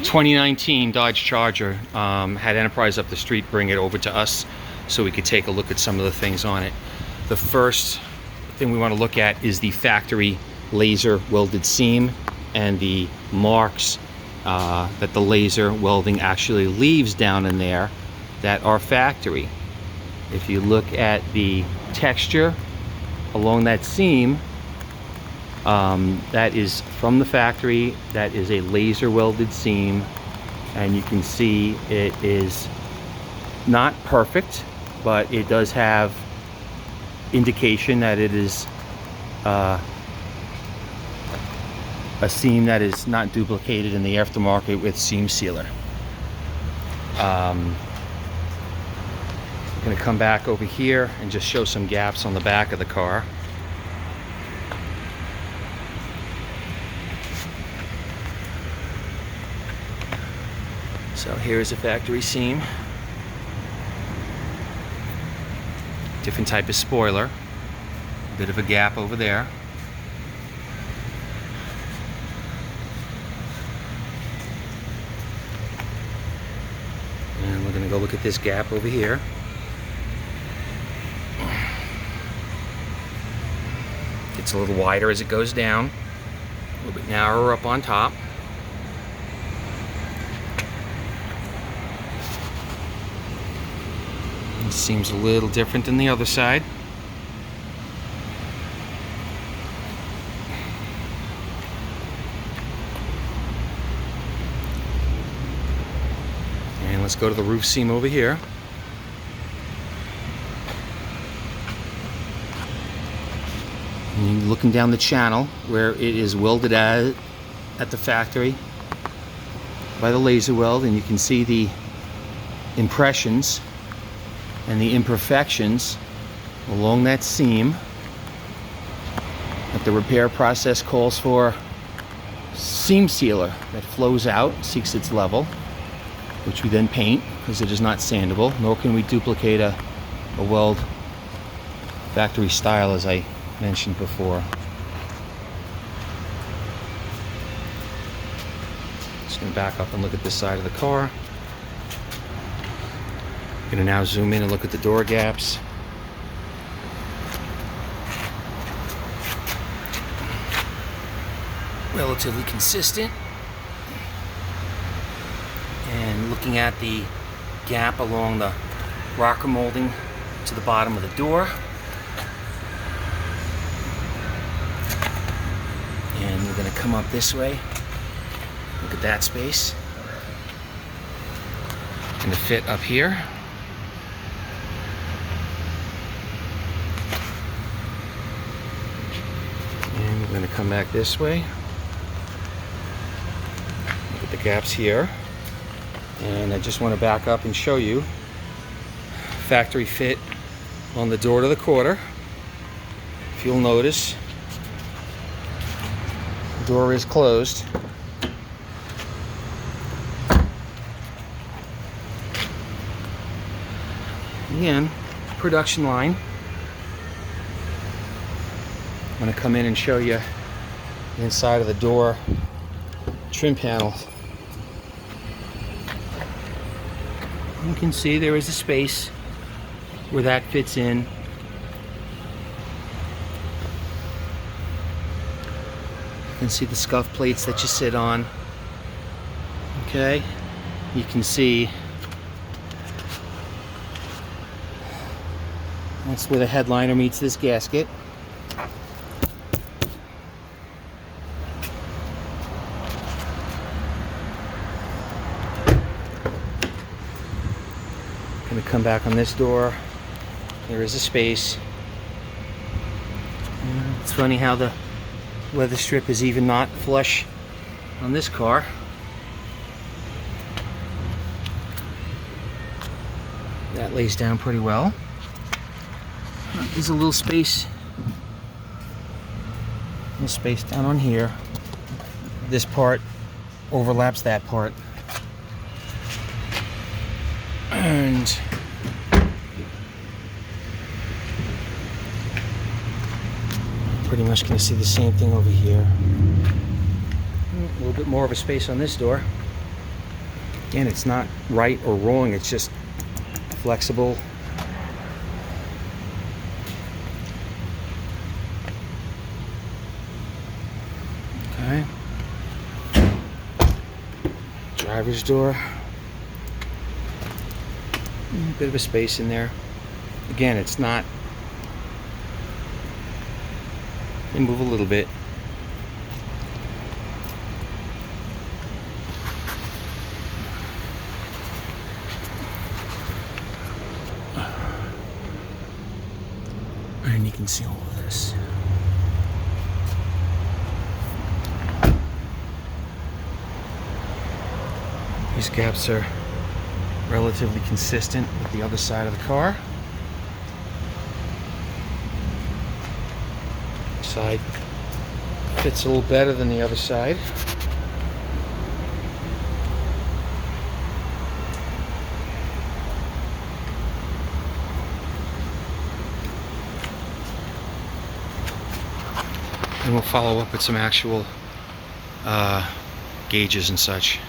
2019 Dodge Charger. Had Enterprise up the street bring it over to us so we could take a look at some of the things on it. The first thing we want to look at is the factory laser welded seam and the marks that the laser welding actually leaves down in there that are factory. If you look at the texture along that seam, that is from the factory. That is a laser welded seam, and you can see it is not perfect, but it does have indication that it is a seam that is not duplicated in the aftermarket with seam sealer. I'm going to come back over here and just show some gaps on the back of the car. So here's a factory seam. Different type of spoiler. A bit of a gap over there. And we're going to go look at this gap over here. Gets a little wider as it goes down. A little bit narrower up on top. It seems a little different than the other side. And let's go to the roof seam over here. And you're looking down the channel where it is welded at the factory by the laser weld, and you can see the impressions and the imperfections along that seam that the repair process calls for seam sealer that flows out, seeks its level, which we then paint because it is not sandable, nor can we duplicate a weld factory style, as I mentioned before. Just going to back up and look at this side of the car. I'm going to now zoom in and look at the door gaps. Relatively consistent. And looking at the gap along the rocker molding to the bottom of the door. And we're going to come up this way. Look at that space. And the fit up here. And we're going to come back this way. Look at the gaps here. And I just want to back up and show you factory fit on the door to the quarter. If you'll notice, the door is closed. Again, production line. I'm going to come in and show you the inside of the door trim panel. You can see there is a space where that fits in. You can see the scuff plates that you sit on. Okay, you can see that's where the headliner meets this gasket. Going to come back on this door. There is a space. It's funny how the weather strip is even not flush on this car. That lays down pretty well. There's a little space down on here. This part overlaps that part. And pretty much going to see the same thing over here. little bit more of a space on this door. Again, it's not right or wrong, it's just flexible. Okay. Driver's door. Bit of a space in there. Again, it's not. You move a little bit. And you can see all of this. These gaps are relatively consistent with the other side of the car. Side fits a little better than the other side. And we'll follow up with some actual gauges and such.